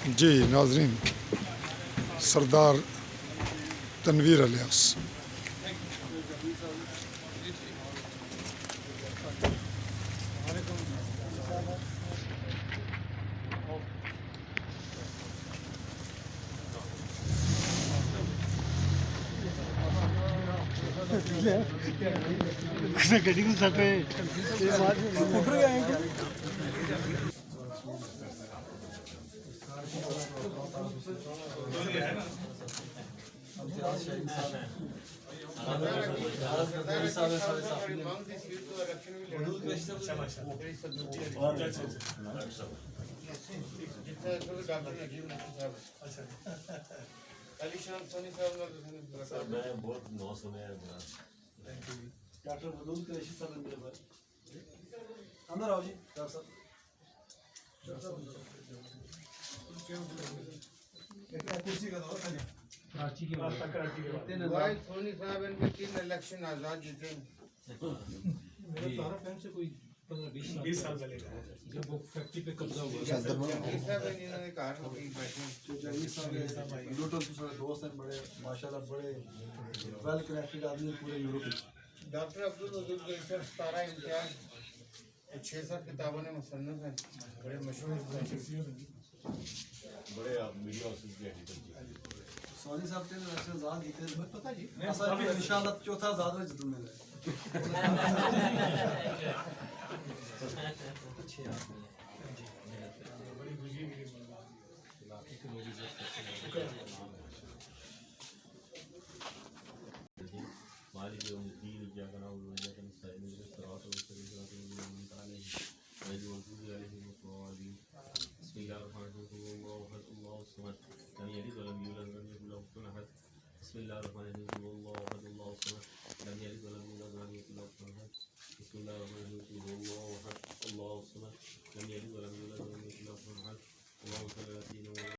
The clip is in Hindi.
जी नाजरीन, सरदार तनवीर अलियास डॉक्टर वदूद कुरैशी साहब मेरे भाई अंदर आओ जी डॉक्टर साहब कुर्सी का दो कराची की बात भाई सोनी साहब इनके 3 इलेक्शन आजाद जीते मेरे तारा फैन से कोई 15-20 साल चलेगा जब वो फैक्ट्री पे कब्जा हुआ जंगली साहब इन्होंने कहा ना कि बैठे जंगली साहब यूरोप के सारे दोस्त हैं बड़े माशाल्लाह बड़े वेल कनेक्टेड आदमी पूरे यूरोप में डॉक्टर अब्दुल वदूद कुरैशी 17 इम्तियाज 6-7 किताबों में मुसन्नफ हैं बड़े मशहूर बड़े मीडिया हाउसेस के एडिटर सोनी साहब के इलेक्शन आजाद जीते पता जी इंशाल्लाह चौथा आजाद में जीतूंगा अच्छे आदमी बड़ी खुशी मेरी इलाके के लोग इज्जत करते हैं मालिक यौमिद्दीन इय्याका नअबुदु व इय्याका नस्तईन इहदिnas सिरातल मुस्तक़ीम सिरातल लज़ीना अनअमता अलैहिम गैरिल मग़ज़ूबि अलैहिम वलद्दाल्लीन बिस्मिल्लाहिर रहमानिर रहीम अल्लाहु अहद अल्लाहुस समद लम यलिद व लम यूलद व लम यकुल lahu कुफुवन अहद बिस्मिल्लाहिर रहमानिर रहीम अल्लाहु अहद अल्लाहुस समद लम यलिद व लम यूलद व लम यकुल lahu कुफुवन अहद बिस्मिल्लाहिर रहमानिर रहीम अल्लाहु अहद अल्लाहुस समद लम यलिद व लम यूलद व लम यकुल lahu कुफुवन अहद अल्लाहुम्मा सल्लि अला सय्यिदिना